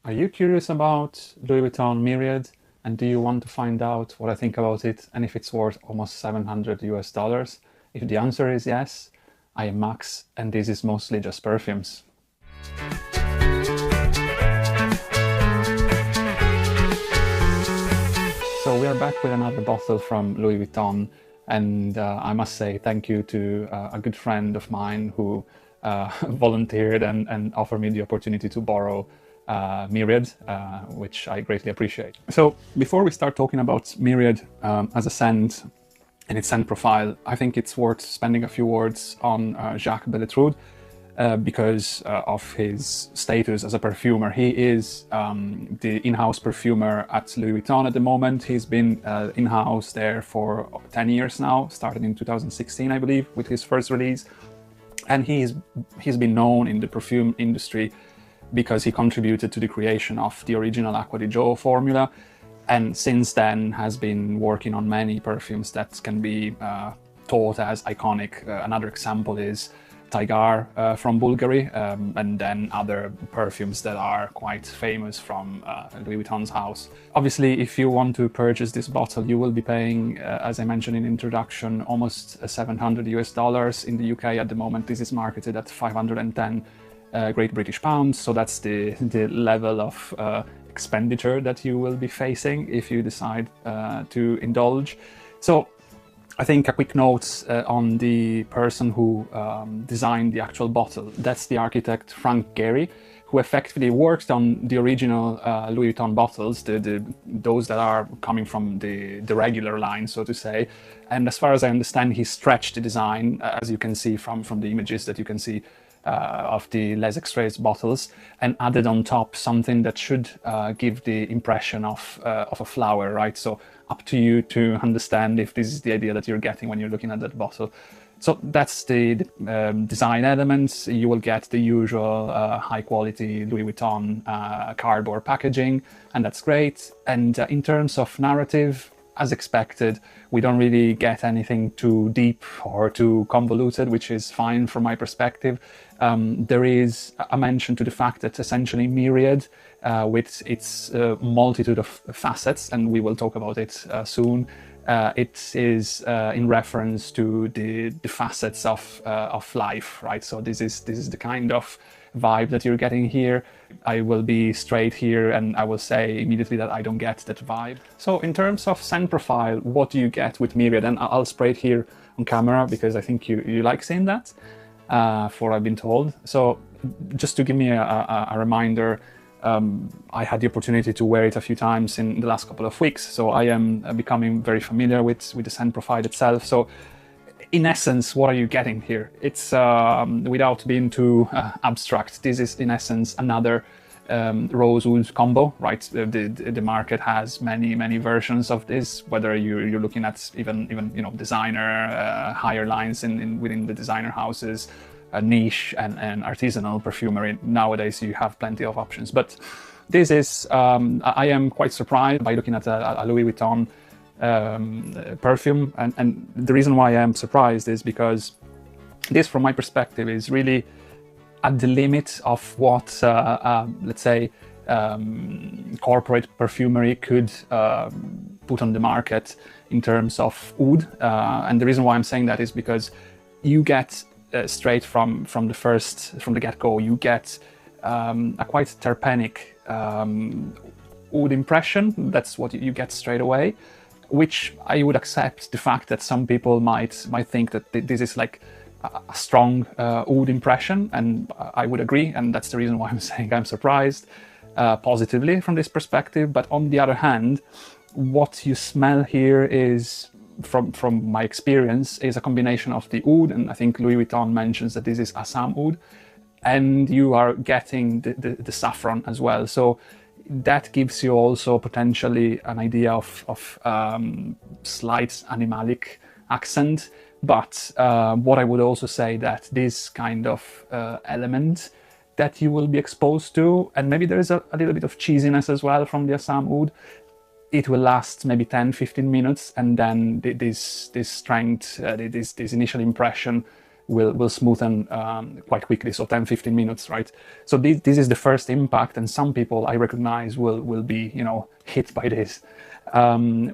Are you curious about Louis Vuitton Myriad? And do you want to find out what I think about it and if it's worth almost 700 US dollars? If the answer is yes, I am Max and this is mostly just perfumes. So we are back with another bottle from Louis Vuitton, and I must say thank you to a good friend of mine who volunteered and offered me the opportunity to borrow Myriad, which I greatly appreciate. So before we start talking about Myriad as a scent and its scent profile, I think it's worth spending a few words on Jacques Belletrude, because of his status as a perfumer. He is the in-house perfumer at Louis Vuitton at the moment. He's been in-house there for 10 years now, started in 2016, I believe, with his first release. And he's been known in the perfume industry because he contributed to the creation of the original Acqua di Gio formula, and since then has been working on many perfumes that can be thought as iconic. Another example is Tigar from Bulgari, and then other perfumes that are quite famous from Louis Vuitton's house. Obviously, if you want to purchase this bottle, you will be paying, as I mentioned in introduction, almost 700 US dollars. In the UK at the moment, this is marketed at 510 Great British pounds. So that's the level of expenditure that you will be facing if you decide to indulge. So I think a quick note on the person who designed the actual bottle. That's the architect Frank Gehry, who effectively worked on the original Louis Vuitton bottles, those that are coming from the regular line, so to say. And as far as I understand, he stretched the design, as you can see from the images that you can see of the Les Extraits bottles, and added on top something that should give the impression of a flower, right? So up to you to understand if this is the idea that you're getting when you're looking at that bottle. So that's the design elements. You will get the usual high quality Louis Vuitton cardboard packaging, and that's great. And in terms of narrative, as expected, we don't really get anything too deep or too convoluted, which is fine from my perspective. There is a mention to the fact that essentially Myriad, with its multitude of facets, and we will talk about it soon, it is in reference to the facets of life, right? So this is the kind of vibe that you're getting here. I will be straight here and I will say immediately that I don't get that vibe. So in terms of scent profile, what do you get with Myriad? And I'll spray it here on camera because I think you like seeing that, for I've been told. So just to give me a reminder, I had the opportunity to wear it a few times in the last couple of weeks, so I am becoming very familiar with the scent profile itself. So in essence, what are you getting here? It's, without being too abstract, this is in essence another rose oud combo, right? The market has many versions of this, whether you're looking at even designer higher lines within the designer houses, niche and artisanal perfumery. Nowadays you have plenty of options, but this is I am quite surprised by looking at a Louis Vuitton perfume, and the reason why I am surprised is because this, from my perspective, is really at the limit of what let's say corporate perfumery could put on the market in terms of oud, and the reason why I'm saying that is because you get straight from the get-go, you get a quite terpenic oud impression. That's what you get straight away, which I would accept the fact that some people might think that this is like a strong oud impression, and I would agree, and that's the reason why I'm saying I'm surprised positively from this perspective. But on the other hand, what you smell here is, from my experience, is a combination of the oud, and I think Louis Vuitton mentions that this is Assam oud, and you are getting the saffron as well. So that gives you also potentially an idea of slight animalic accent. But what I would also say that this kind of element that you will be exposed to, and maybe there is a little bit of cheesiness as well from the Assam oud, it will last maybe 10-15 minutes, and then this strength, this initial impression will smoothen quite quickly, so 10-15 minutes, right? So this is the first impact, and some people I recognize will be, you know, hit by this,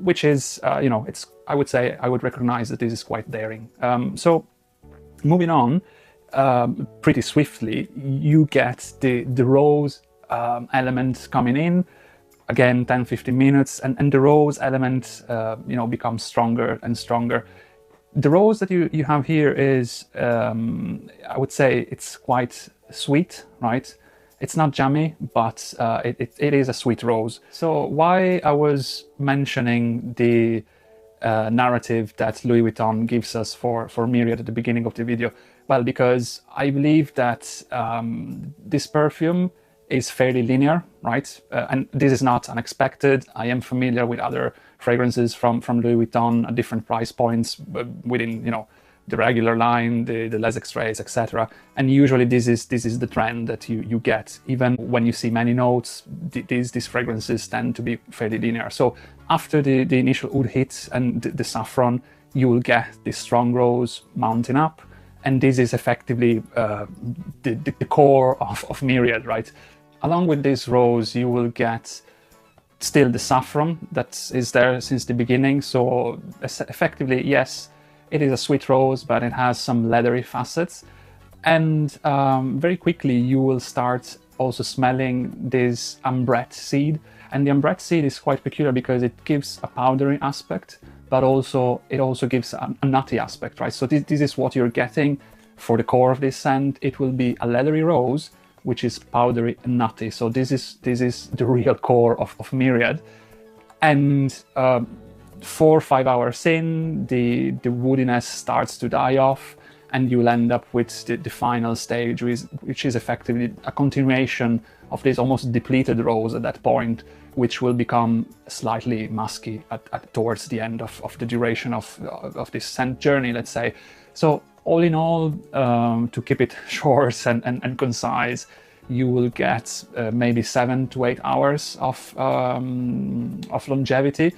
which is, you know, it's, I would say, I would recognize that this is quite daring. So moving on, pretty swiftly, you get the rose element coming in, again 10-15 minutes, and the rose element, you know, becomes stronger and stronger. The rose that you have here is, I would say it's quite sweet, right? It's not jammy, but it is a sweet rose. So why I was mentioning the narrative that Louis Vuitton gives us for Myriad at the beginning of the video? Well, because I believe that this perfume is fairly linear, right? And this is not unexpected. I am familiar with other fragrances from Louis Vuitton at different price points within, you know, the regular line, the Les Extraits, etc. And usually this is the trend that you get. Even when you see many notes, these fragrances tend to be fairly linear. So after the initial oud hit and the saffron, you will get this strong rose mounting up. And this is effectively the core of Myriad, right? Along with this rose, you will get still the saffron that is there since the beginning. So effectively, yes, it is a sweet rose, but it has some leathery facets. And very quickly, you will start also smelling this ambrette seed. And the ambrette seed is quite peculiar because it gives a powdery aspect, but also it also gives a nutty aspect, right? So this is what you're getting for the core of this scent. It will be a leathery rose, which is powdery and nutty. So this is the real core of Myriad. And 4 or 5 hours in, the woodiness starts to die off, and you'll end up with the final stage, which is effectively a continuation of this almost depleted rose at that point, which will become slightly musky towards the end of the duration of this scent journey, let's say. So all in all, to keep it short and concise, you will get maybe 7 to 8 hours of longevity,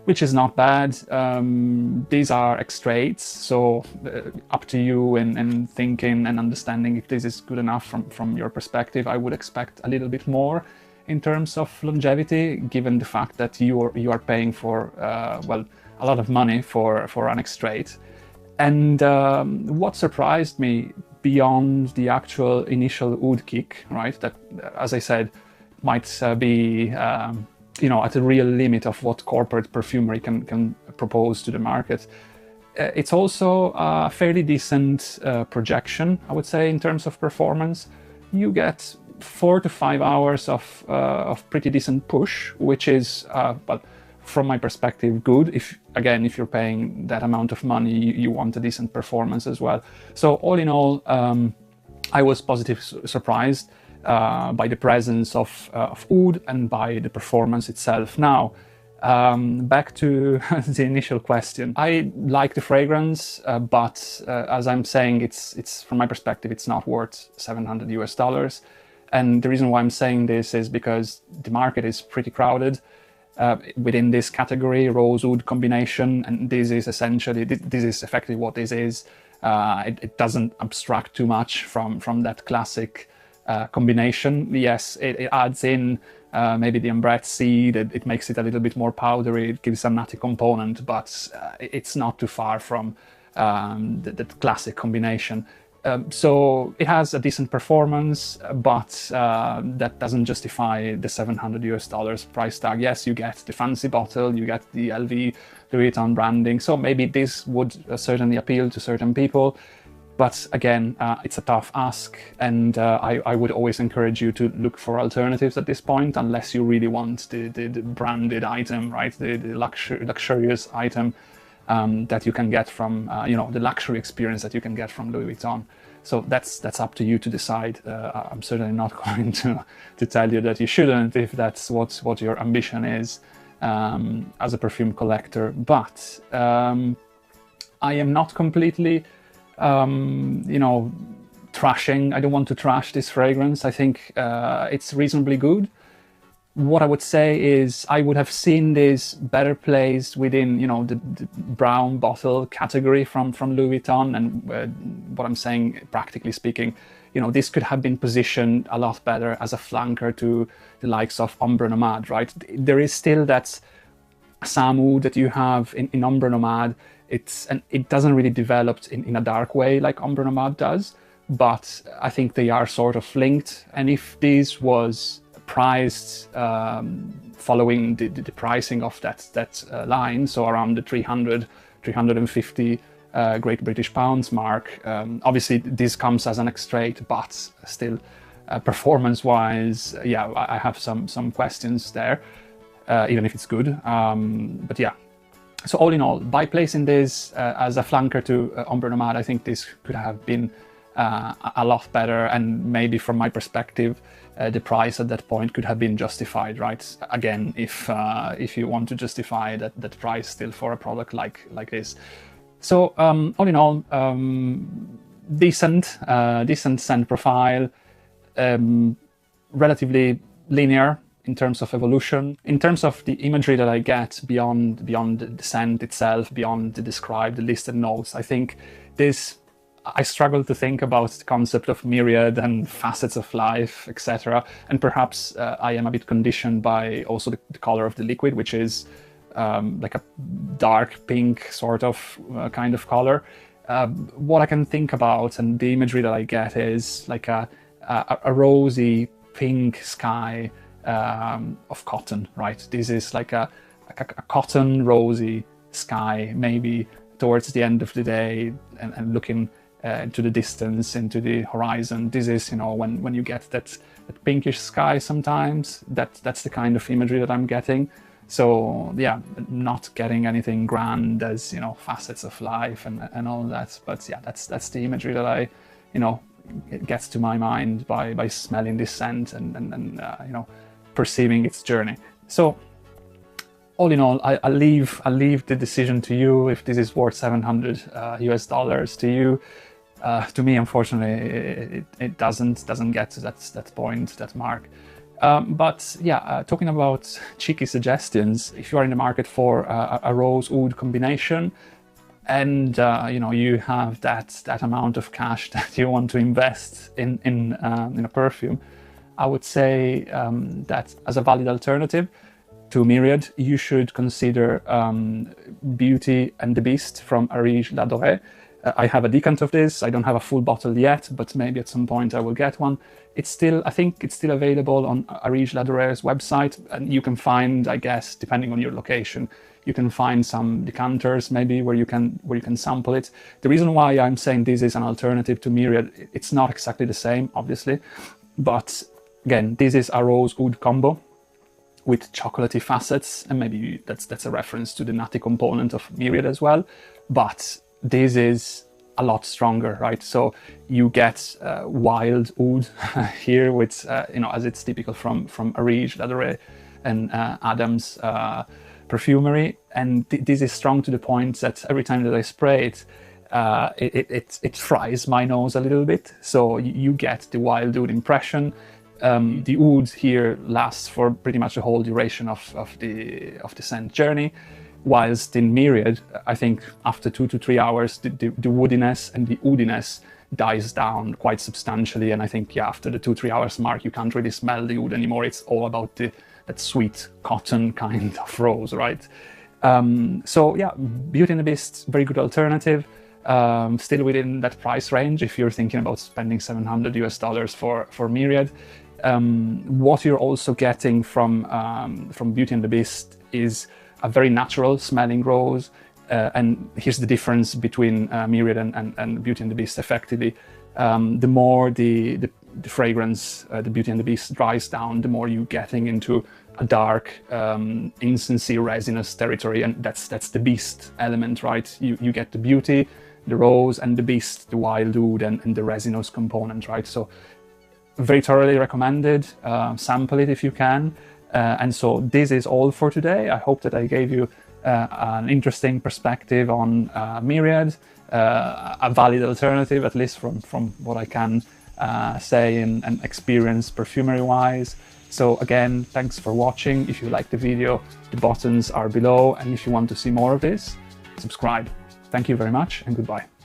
which is not bad. These are extracts, so up to you and thinking and understanding if this is good enough from your perspective. I would expect a little bit more in terms of longevity, given the fact that you are paying for well, a lot of money for an extract. And what surprised me beyond the actual initial oud kick, right, that, as I said, might be you know, at the real limit of what corporate perfumery can propose to the market. It's also a fairly decent projection, I would say, in terms of performance. You get 4 to 5 hours of pretty decent push, which is, well, from my perspective, good. If you're paying that amount of money, you want a decent performance as well. So all in all, I was positively surprised by the presence of oud and by the performance itself. Now, back to the initial question. I like the fragrance, but as I'm saying, it's from my perspective, it's not worth $700 US. And the reason why I'm saying this is because the market is pretty crowded within this category, rose oud combination, and this is effectively what this is. It doesn't abstract too much from that classic combination. Yes, it adds in maybe the ambrette seed, it makes it a little bit more powdery, it gives some nutty component, but it's not too far from the classic combination. So it has a decent performance, but that doesn't justify the $700 US price tag. Yes, you get the fancy bottle, you get the LV, Louis Vuitton branding, so maybe this would certainly appeal to certain people. But again, it's a tough ask, and I would always encourage you to look for alternatives at this point, unless you really want the branded item, right? The luxurious item that you can get from, you know, the luxury experience that you can get from Louis Vuitton. So that's up to you to decide. I'm certainly not going to tell you that you shouldn't if that's what your ambition is as a perfume collector. But I am not completely you know, trashing. I don't want to trash this fragrance. I think it's reasonably good, what I would say is I would have seen this better placed within, the brown bottle category from Louis Vuitton. And what I'm saying, practically speaking, this could have been positioned a lot better as a flanker to the likes of Ombre Nomade, right? There is still that Samu that you have in Ombre Nomade. It doesn't really develop in a dark way like Ombre Nomade does, but I think they are sort of linked. And if this was priced following the pricing of that line, so around the 350 Great British Pounds mark, obviously this comes as an extrait, but still performance-wise, yeah, I have some questions there, even if it's good. But yeah, so all in all, by placing this as a flanker to Ombre Nomade, I think this could have been a lot better, and maybe from my perspective, the price at that point could have been justified, right? Again, if you want to justify that price still for a product like this. So all in all, decent scent profile, relatively linear in terms of evolution. In terms of the imagery that I get beyond the scent itself, beyond the listed notes, I think I struggle to think about the concept of myriad and facets of life, etc. And perhaps I am a bit conditioned by also the color of the liquid, which is like a dark pink sort of kind of color. What I can think about and the imagery that I get is like a rosy pink sky of cotton, right? This is like a cotton rosy sky, maybe towards the end of the day, and looking into the distance, into the horizon. This is, when you get that pinkish sky sometimes, that's the kind of imagery that I'm getting. So yeah, not getting anything grand as, facets of life and all that. But yeah, that's the imagery that it gets to my mind by smelling this scent and perceiving its journey. So all in all, I'll leave the decision to you if this is worth $700 US to you. To me, unfortunately, it doesn't get to that point, that mark. But yeah, talking about cheeky suggestions, if you are in the market for a rose oud combination, and you have that amount of cash that you want to invest in a perfume, I would say that as a valid alternative to Myriad, you should consider Beauty and the Beast from Arige Ladoré. I have a decant of this. I don't have a full bottle yet, but maybe at some point I will get one. I think it's still available on Arige Ladoré's website, and you can find, I guess, depending on your location, you can find some decanters maybe where you can sample it. The reason why I'm saying this is an alternative to Myriad, it's not exactly the same, obviously, but again, this is a rose oud combo with chocolatey facets, and maybe that's a reference to the nutty component of Myriad as well, but this is a lot stronger, right? So you get wild oud here with, as it's typical from Arige Ladoré and Adam's perfumery. And this is strong to the point that every time that I spray it, it fries my nose a little bit. So you get the wild oud impression. The oud here lasts for pretty much the whole duration of the scent journey. Whilst in Myriad, I think after 2 to 3 hours, the woodiness and the oudiness dies down quite substantially. And I think, yeah, after the 2-3 hours mark, you can't really smell the oud anymore. It's all about that sweet cotton kind of rose, right? So yeah, Beauty and the Beast, very good alternative. Still within that price range if you're thinking about spending $700 for Myriad. What you're also getting from Beauty and the Beast is a very natural smelling rose, and here's the difference between Myriad and Beauty and the Beast. Effectively, the more the fragrance, the Beauty and the Beast dries down, the more you're getting into a dark, incensey, resinous territory, and that's the Beast element, right? You get the Beauty, the rose, and the Beast, the wild oud, and the resinous component, right? So very thoroughly recommended. Sample it if you can. And so this is all for today. I hope that I gave you an interesting perspective on Myriad, a valid alternative, at least from what I can say and experience perfumery-wise. So again, thanks for watching. If you like the video, the buttons are below. And if you want to see more of this, subscribe. Thank you very much and goodbye.